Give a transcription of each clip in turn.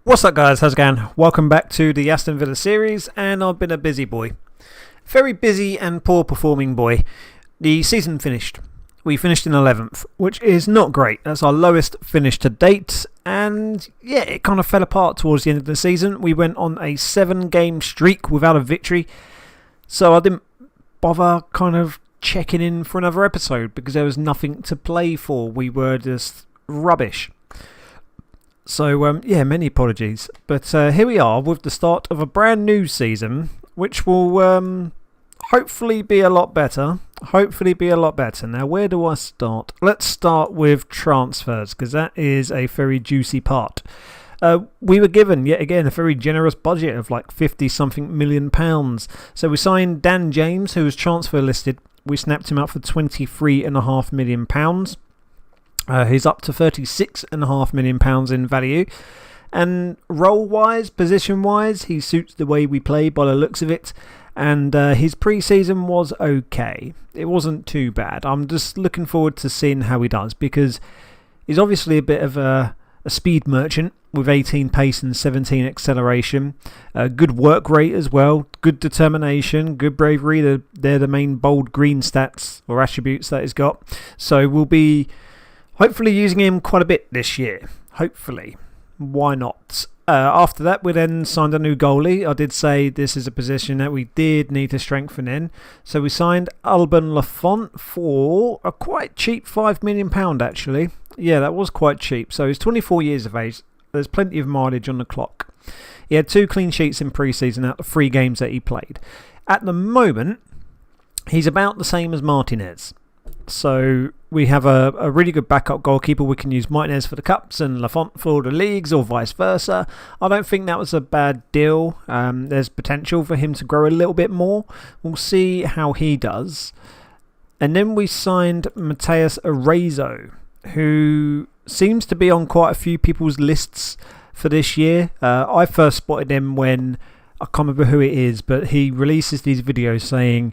What's up, guys? How's it going? Welcome back to the Aston Villa series, and I've been a busy boy. Very busy and poor performing boy. The season finished. We finished in 11th, which is not great. That's our lowest finish to date, and yeah, it kind of fell apart towards the end of the season. We went on a 7-game streak without a victory, so I didn't bother kind of checking in for another episode because there was nothing to play for. We were just rubbish. So, yeah, many apologies. But here we are with the start of a brand new season, which will hopefully be a lot better. Now, where do I start? Let's start with transfers, because that is a very juicy part. We were given, yet again, a very generous budget of like £50-something million. So we signed Dan James, who was transfer listed. We snapped him up for £23.5 million. He's up to £36.5 million in value. And role-wise, position-wise, he suits the way we play by the looks of it. And his pre-season was okay. It wasn't too bad. I'm just looking forward to seeing how he does, because he's obviously a bit of a speed merchant with 18 pace and 17 acceleration. Good work rate as well. Good determination. Good bravery. They're the main bold green stats or attributes that he's got. So we'll be hopefully using him quite a bit this year. Hopefully. Why not? After that, we then signed a new goalie. I did say this is a position that we did need to strengthen in. So we signed Alban Lafont for a quite cheap £5 million, actually. Yeah, that was quite cheap. So he's 24 years of age. There's plenty of mileage on the clock. He had 2 clean sheets in pre-season out of 3 games that he played. At the moment, he's about the same as Martinez. So we have a really good backup goalkeeper. We can use Martinez for the Cups and Lafont for the leagues, or vice versa. I don't think that was a bad deal. There's potential for him to grow a little bit more. We'll see how he does. And then we signed Mateus Arezzo, who seems to be on quite a few people's lists for this year. I first spotted him when, I can't remember who it is, but he releases these videos saying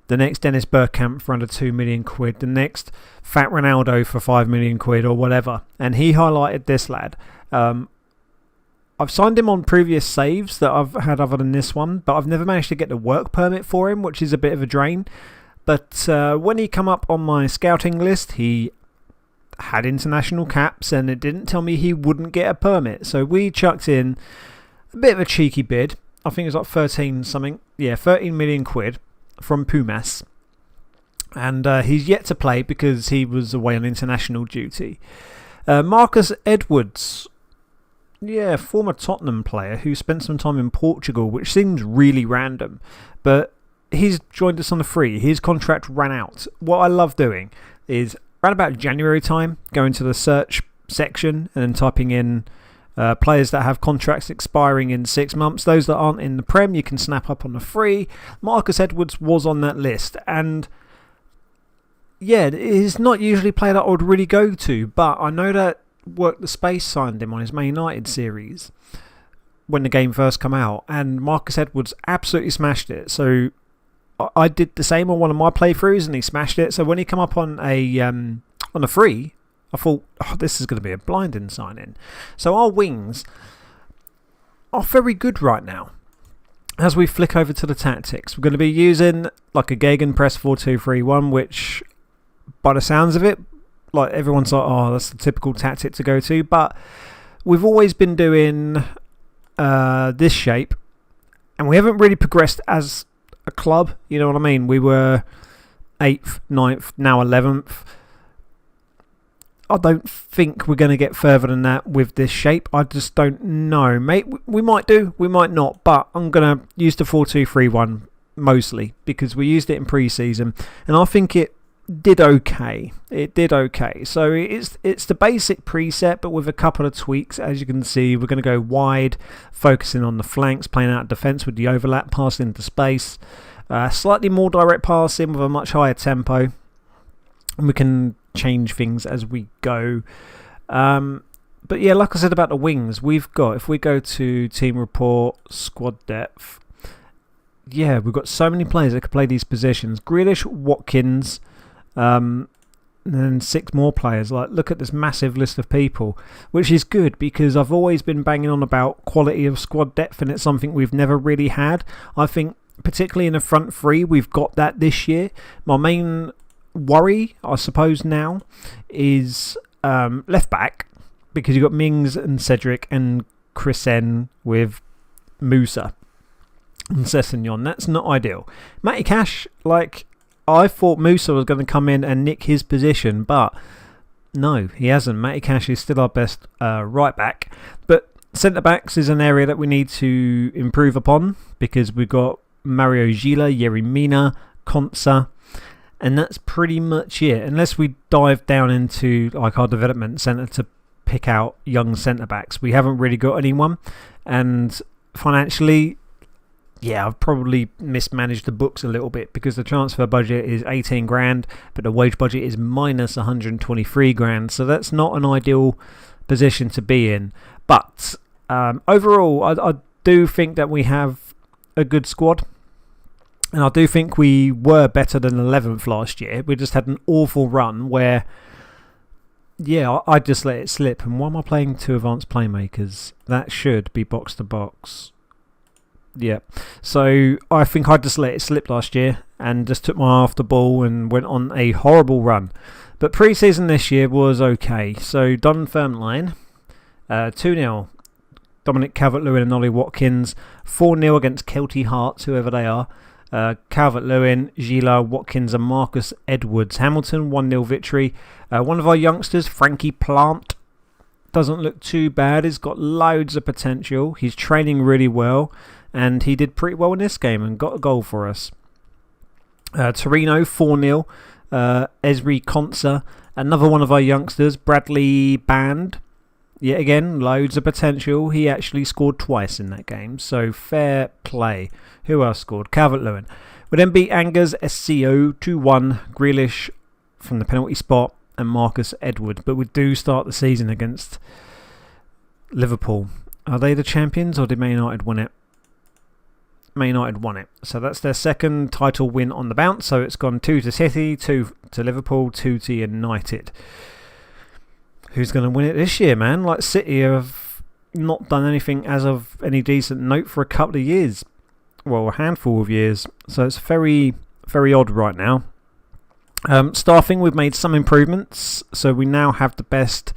the next Dennis Bergkamp for under £2 million, the next Fat Ronaldo for £5 million or whatever. And he highlighted this lad. I've signed him on previous saves that I've had other than this one, but I've never managed to get the work permit for him, which is a bit of a drain. But when he come up on my scouting list, he had international caps, and it didn't tell me he wouldn't get a permit. So we chucked in a bit of a cheeky bid. I think it was like 13 million quid. From Pumas, and he's yet to play because he was away on international duty. Marcus Edwards, former Tottenham player who spent some time in Portugal, which seems really random, but he's joined us on the free. His contract ran out. What I love doing is around about January time, going to the search section and then typing in players that have contracts expiring in 6 months. Those that aren't in the Prem, you can snap up on the free. Marcus Edwards was on that list, and yeah, he's not usually a player that I would really go to, but I know that Work the Space signed him on his Man United series when the game first came out, and Marcus Edwards absolutely smashed it. So I did the same on one of my playthroughs, and he smashed it. So when he come up on a free, I thought, this is going to be a blinding signing. So our wings are very good right now. As we flick over to the tactics, we're going to be using like a Gegenpress 4-2-3-1, which by the sounds of it, like everyone's like, that's the typical tactic to go to. But we've always been doing this shape, and we haven't really progressed as a club. You know what I mean? We were 8th, 9th, now 11th. I don't think we're going to get further than that with this shape. I just don't know. Mate, we might do, we might not. But I'm going to use the 4-2-3-1 mostly because we used it in pre-season, and I think it did okay. It did okay. So it's the basic preset, but with a couple of tweaks. As you can see, we're going to go wide, focusing on the flanks, playing out defence with the overlap, passing into space. Slightly more direct passing with a much higher tempo. And we can change things as we go. But yeah, like I said about the wings, we've got, if we go to team report, squad depth, we've got so many players that can play these positions. Grealish, Watkins, and then 6 more players. Like, look at this massive list of people, which is good because I've always been banging on about quality of squad depth, and it's something we've never really had. I think, particularly in the front three, we've got that this year. My main worry, I suppose, now is left back, because you've got Mings and Cedric and Chrisen with Musa and Sessegnon. That's not ideal. Matty Cash, like, I thought Musa was going to come in and nick his position, but no, he hasn't. Matty Cash is still our best right back. But centre backs is an area that we need to improve upon, because we've got Mario Gila, Yerry Mina, Konsa, and that's pretty much it. Unless we dive down into like our development centre to pick out young centre backs, we haven't really got anyone. And financially, yeah, I've probably mismanaged the books a little bit, because the transfer budget is 18 grand, but the wage budget is minus 123 grand. So that's not an ideal position to be in. But overall, I do think that we have a good squad. And I do think we were better than 11th last year. We just had an awful run where, yeah, I just let it slip. And why am I playing 2 advanced playmakers? That should be box to box. Yeah, so I think I just let it slip last year and just took my eye off the ball and went on a horrible run. But pre-season this year was okay. So Dunfermline, 2-0. Dominic Calvert-Lewin and Ollie Watkins. 4-0 against Kelty Hearts, whoever they are. Calvert-Lewin, Gila, Watkins and Marcus Edwards. Hamilton, 1-0 victory. One of our youngsters, Frankie Plant, doesn't look too bad. He's got loads of potential. He's training really well. And he did pretty well in this game and got a goal for us. Torino, 4-0. Esri Konsa, another one of our youngsters, Bradley Band. Yet again, loads of potential. He actually scored twice in that game, so fair play. Who else scored? Calvert-Lewin. We then beat Angers SCO 2-1. Grealish from the penalty spot and Marcus Edwards. But we do start the season against Liverpool. Are they the champions, or did Man United win it? Man United won it. So that's their second title win on the bounce. So it's gone 2 to City, 2 to Liverpool, 2 to United. Who's going to win it this year, man? Like, City have not done anything as of any decent note for a couple of years. Well, a handful of years. So it's very, very odd right now. Staffing, we've made some improvements. So we now have the best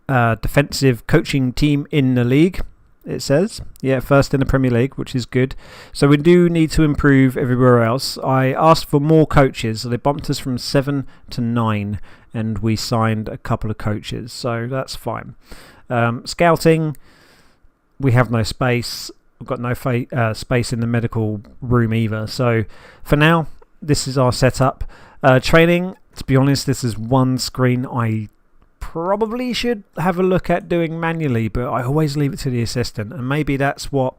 defensive coaching team in the league, it says. Yeah, first in the Premier League, which is good. So we do need to improve everywhere else. I asked for more coaches. So they bumped us from 7 to 9. And we signed a couple of coaches. So that's fine. Scouting, we have no space. We've got no space in the medical room either. So for now, this is our setup. Training, to be honest, this is one screen I probably should have a look at doing manually, but I always leave it to the assistant. And maybe that's what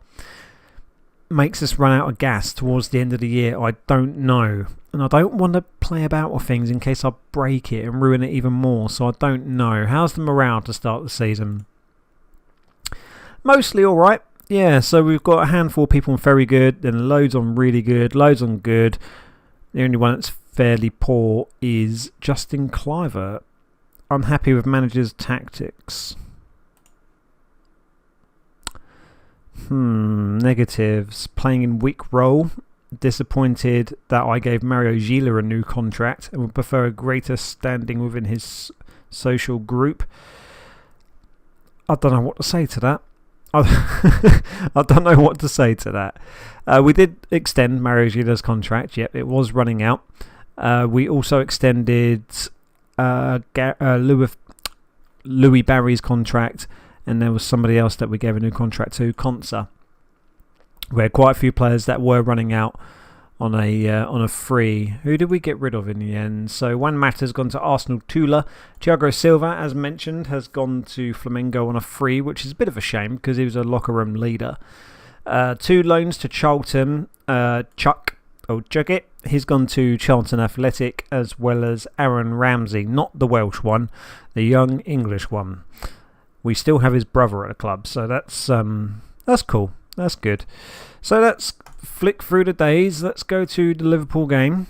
makes us run out of gas towards the end of the year. I don't know. And I don't want to play about with things in case I break it and ruin it even more. So I don't know. How's the morale to start the season? Mostly alright. Yeah, so we've got a handful of people on very good, then loads on really good, loads on good. The only one that's fairly poor is Justin Cliver. Unhappy with manager's tactics. Negatives. Playing in weak role. Disappointed that I gave Mario Gila a new contract and would prefer a greater standing within his social group. I don't know what to say to that. I don't know what to say to that. We did extend Mario Gila's contract. Yep, it was running out. We also extended Louis Barry's contract, and there was somebody else that we gave a new contract to, Konsa. We had quite a few players that were running out on a free. Who did we get rid of in the end? So Juan Mata's gone to Arsenal Tula. Thiago Silva, as mentioned, has gone to Flamengo on a free, which is a bit of a shame because he was a locker room leader. 2 loans to Charlton. Chuggett, he's gone to Charlton Athletic, as well as Aaron Ramsey, not the Welsh one, the young English one. We still have his brother at the club, so that's cool. That's good. So let's flick through the days. Let's go to the Liverpool game.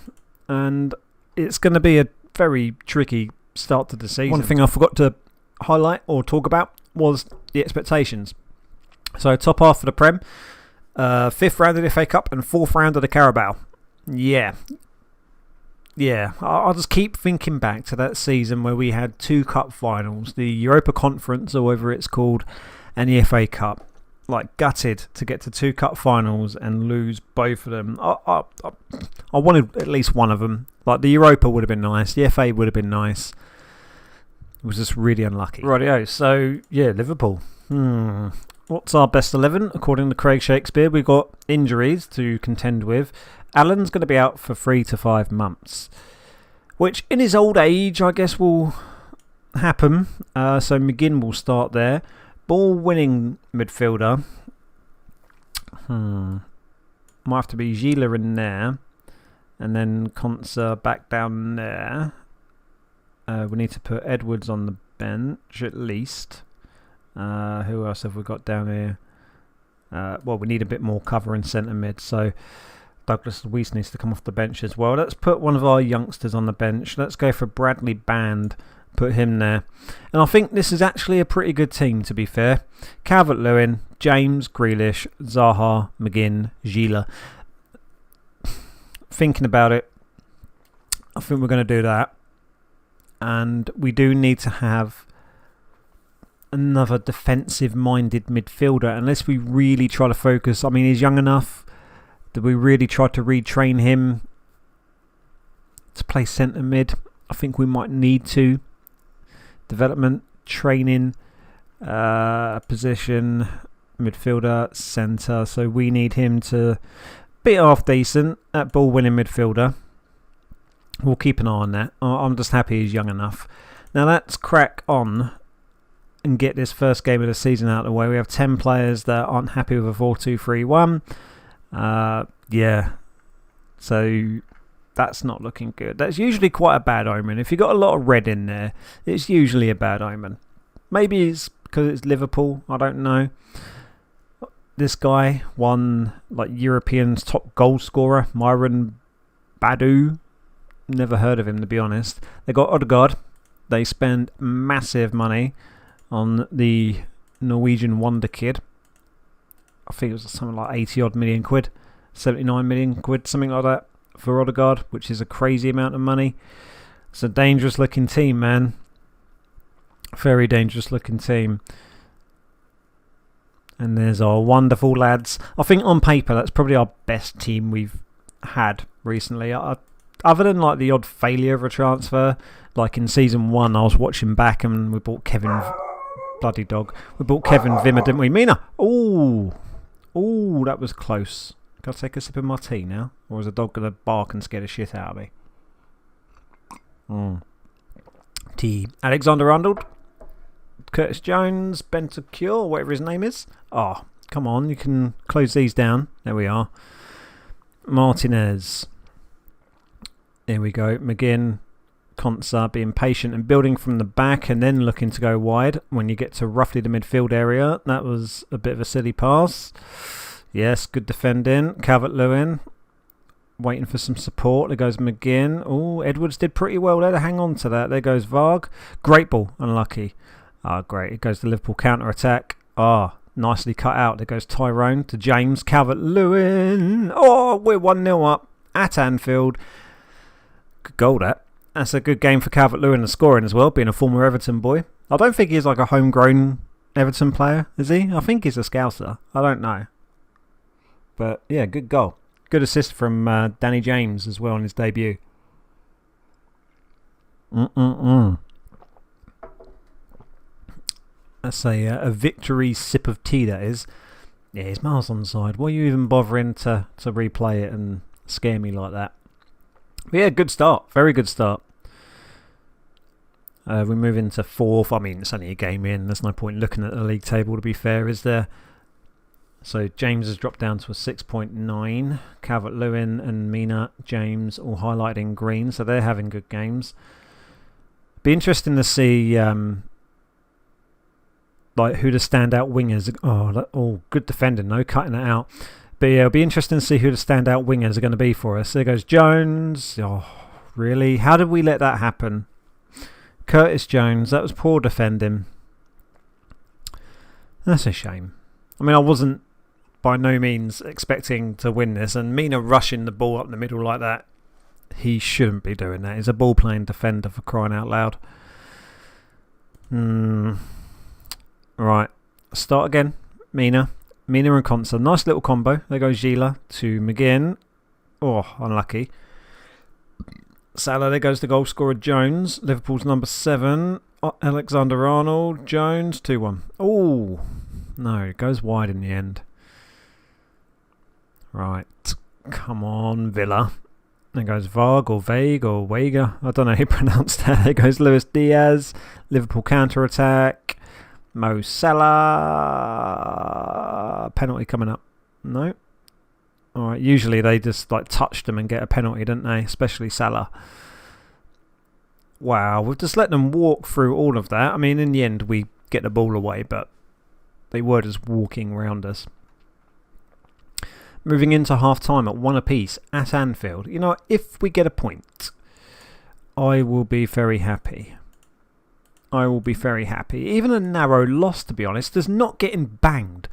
And it's going to be a very tricky start to the season. One thing I forgot to highlight or talk about was the expectations. So top half of the Prem, 5th round of the FA Cup and 4th round of the Carabao. Yeah, I'll just keep thinking back to that season where we had 2 cup finals, the Europa Conference or whatever it's called, and the FA Cup. Like, gutted to get to 2 cup finals and lose both of them. I wanted at least one of them. Like, the Europa would have been nice, the FA would have been nice. It was just really unlucky. Rightio, so yeah, Liverpool. What's our best 11? According to Craig Shakespeare, we've got injuries to contend with. Alan's going to be out for 3 to 5 months, which in his old age, I guess, will happen. So McGinn will start there. Ball-winning midfielder. Might have to be Gila in there. And then Konsa back down there. We need to put Edwards on the bench at least. Who else have we got down here? Well, we need a bit more cover in centre mid, so Douglas Luiz needs to come off the bench as well. Let's put one of our youngsters on the bench. Let's go for Bradley Band. Put him there. And I think this is actually a pretty good team, to be fair. Calvert-Lewin, James, Grealish, Zaha, McGinn, Gila. Thinking about it, I think we're going to do that. And we do need to have another defensive-minded midfielder, unless we really try to focus. I mean, he's young enough. Did we really try to retrain him to play centre mid? I think we might need to. Development, training, position, midfielder, centre. So we need him to be half decent at ball-winning midfielder. We'll keep an eye on that. I'm just happy he's young enough. Now let's crack on and get this first game of the season out of the way. We have 10 players that aren't happy with a 4-2-3-1. Yeah, so that's not looking good. That's usually quite a bad omen. If you've got a lot of red in there, it's usually a bad omen. Maybe it's because it's Liverpool, I don't know. This guy won like European's top goal scorer, Myron Badu. Never heard of him, to be honest. They got Odegaard. They spend massive money on the Norwegian wonder kid. I think it was something like 80 odd million quid, 79 million quid, something like that for Odegaard, which is a crazy amount of money. It's a dangerous looking team, man. Very dangerous looking team. And there's our wonderful lads. I think on paper that's probably our best team we've had recently. Other than like the odd failure of a transfer, like in season 1, I was watching back and we bought Kevin. Bloody dog. We bought Kevin Vimmer, didn't we? Mina! Ooh, that was close. Can I take a sip of my tea now? Or is the dog going to bark and scare the shit out of me? Tea. Alexander-Arnold. Curtis Jones. Bentancur, whatever his name is. Oh, come on. You can close these down. There we are. Martinez. There we go. McGinn. Konsa being patient and building from the back and then looking to go wide when you get to roughly the midfield area. That was a bit of a silly pass. Yes, good defending. Calvert-Lewin waiting for some support. There goes McGinn. Oh, Edwards did pretty well there to hang on to that. There goes Varg. Great ball. Unlucky. Great. It goes to Liverpool counter-attack. Nicely cut out. There goes Tyrone to James. Calvert-Lewin. We're 1-0 up at Anfield. Good goal, that. That's a good game for Calvert-Lewin and scoring as well, being a former Everton boy. I don't think he's like a homegrown Everton player, is he? I think he's a Scouser. I don't know. But yeah, good goal. Good assist from Danny James as well on his debut. That's a victory sip of tea, that is. Yeah, he's miles on the side. Why are you even bothering to replay it and scare me like that? But yeah, good start. Very good start. We move into 4th. I mean, it's only a game in. There's no point looking at the league table, to be fair, is there? So James has dropped down to a 6.9. Calvert-Lewin and Mina, James all highlighted in green, so they're having good games. Be interesting to see like who the standout wingers. Good defending, no cutting it out. But yeah, it'll be interesting to see who the standout wingers are going to be for us. There goes Jones. really? How did we let that happen? Curtis Jones, that was poor defending. That's a shame. I mean, I wasn't by no means expecting to win this, and Mina rushing the ball up the middle like that, he shouldn't be doing that. He's a ball-playing defender, for crying out loud. Right, start again. Mina and Consa. Nice little combo. There goes Gila to McGinn. Oh, unlucky. Salah, there goes the goal scorer Jones. Liverpool's number 7. Alexander-Arnold. Jones, 2-1. Oh, no, it goes wide in the end. Right, come on, Villa. There goes Varg or Vague or Vega. I don't know how you pronounce that. There goes Luis Diaz. Liverpool counter-attack. Mo Salah. Penalty coming up. No. Alright, usually they just like touch them and get a penalty, don't they? Especially Salah. Wow, we've just let them walk through all of that. I mean, in the end, we get the ball away, but they were just walking around us. Moving into half-time at 1 apiece at Anfield. You know, if we get a point, I will be very happy. I will be very happy. Even a narrow loss, to be honest, does not getting banged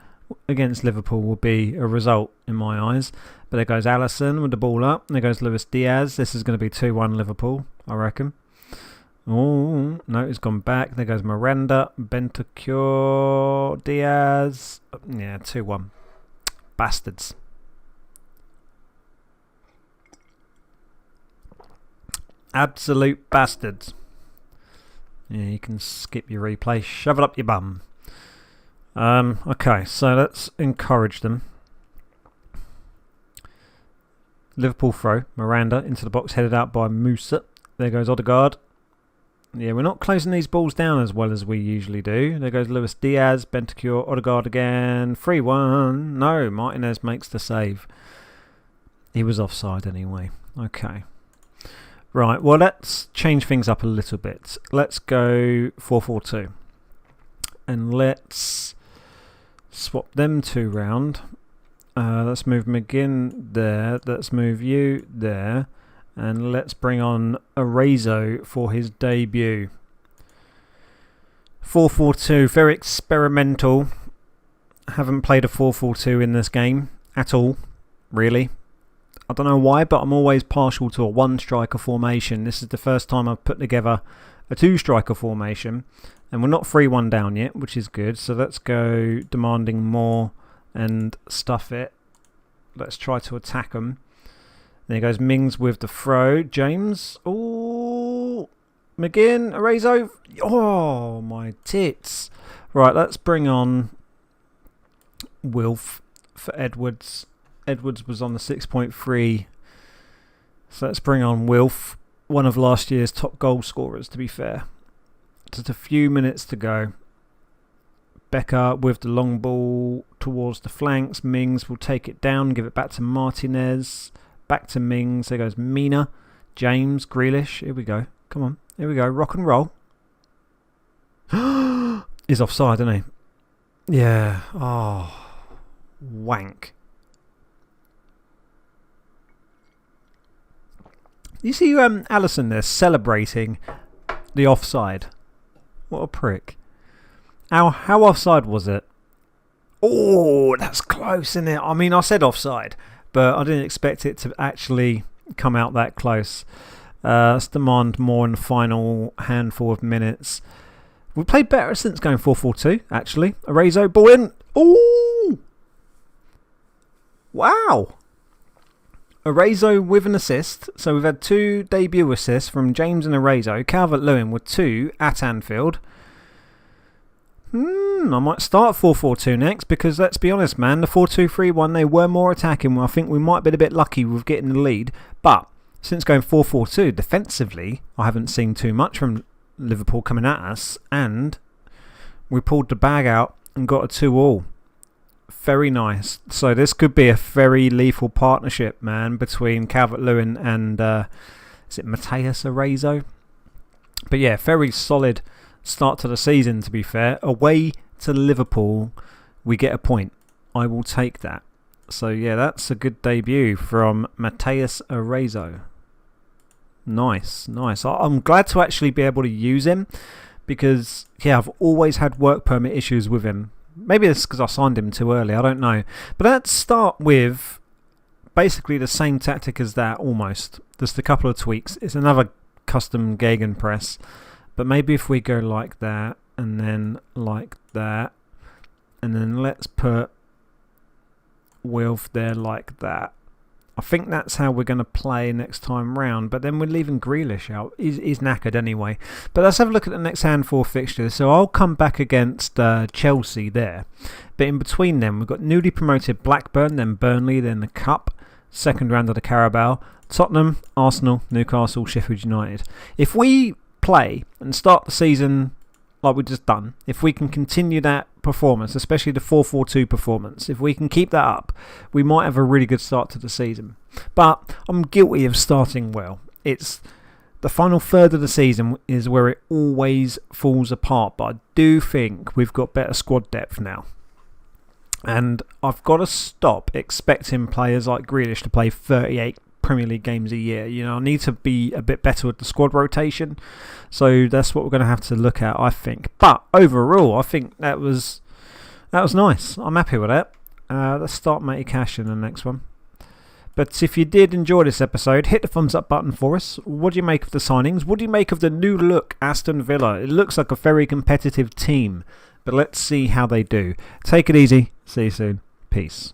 against Liverpool will be a result in my eyes. But there goes Alisson with the ball up. There goes Luis Diaz. This is going to be 2-1 Liverpool, I reckon. Oh, no, it's gone back. There goes Miranda, Bentancur, Diaz. Yeah, 2-1. Bastards. Absolute bastards. Yeah, you can skip your replay. Shove it up your bum. Okay, so let's encourage them. Liverpool throw. Miranda into the box, headed out by Musa. There goes Odegaard. Yeah, we're not closing these balls down as well as we usually do. There goes Luis Diaz, Bentancur, Odegaard again. 3-1. No, Martinez makes the save. He was offside anyway. Okay. Right, well, let's change things up a little bit. Let's go 4-4-2. And let's swap them two round. Let's move McGinn there. Let's move you there. And let's bring on Arezzo for his debut. 4-4-2, very experimental. Haven't played a 4-4-2 in this game at all, really. I don't know why, but I'm always partial to a one-striker formation. This is the first time I've put together a two-striker formation. And we're not 3-1 down yet, which is good. So let's go demanding more and stuff it. Let's try to attack them. There goes Mings with the throw. James. Oh, McGinn. Arezzo. Oh, my tits. Right, let's bring on Wilf for Edwards. Edwards was on the 6.3. So let's bring on Wilf, one of last year's top goal scorers, to be fair. Just a few minutes to go. Becker with the long ball towards the flanks. Mings will take it down, give it back to Martinez. Back to Mings. There goes Mina. James. Grealish. Here we go. Come on. Here we go. Rock and roll. He's offside, isn't he? Yeah. Oh. Wank. You see Alisson there celebrating the offside. What a prick. How offside was it? Oh, that's close, isn't it? I mean, I said offside, but I didn't expect it to actually come out that close. Let's demand more in the final handful of minutes. We played better since going 4-4-2, actually. Arezzo, ball in. Oh! Wow! Arezzo with an assist. So we've had 2 debut assists from James and Arezzo. Calvert-Lewin with 2 at Anfield. I might start 4-4-2 next because let's be honest, man, the 4-2-3-1, they were more attacking. I think we might have been a bit lucky with getting the lead. But since going 4-4-2, defensively, I haven't seen too much from Liverpool coming at us. And we pulled the bag out and got a 2-2. Very nice. So this could be a very lethal partnership, man, between Calvert-Lewin and is it Mateus Arezzo? But yeah, very solid start to the season, to be fair. Away to Liverpool, we get a point. I will take that. So yeah, that's a good debut from Mateus Arezzo. Nice. I'm glad to actually be able to use him because, I've always had work permit issues with him. Maybe it's because I signed him too early, I don't know. But let's start with basically the same tactic as that almost. Just a couple of tweaks. It's another custom gegenpress. But maybe if we go like that and then like that, and then let's put Wilf there like that. I think that's how we're going to play next time round, but then we're leaving Grealish out. He's knackered anyway. But let's have a look at the next handful of fixtures. So I'll come back against Chelsea there. But in between them, we've got newly promoted Blackburn, then Burnley, then the Cup, second round of the Carabao, Tottenham, Arsenal, Newcastle, Sheffield United. If we play and start the season like we've just done, if we can continue that performance, especially the 4-4-2 performance, if we can keep that up, we might have a really good start to the season. But I'm guilty of starting well. It's the final third of the season is where it always falls apart, but I do think we've got better squad depth now. And I've got to stop expecting players like Grealish to play 38 Premier League games a year. I need to be a bit better with the squad rotation. So that's what we're going to have to look at, I think. But overall, I think that was nice. I'm happy with that. Let's start Matty Cash in the next one. But if you did enjoy this episode, hit the thumbs up button for us. What do you make of the signings? What do you make of the new look Aston Villa? It looks like a very competitive team. But let's see how they do. Take it easy. See you soon. Peace.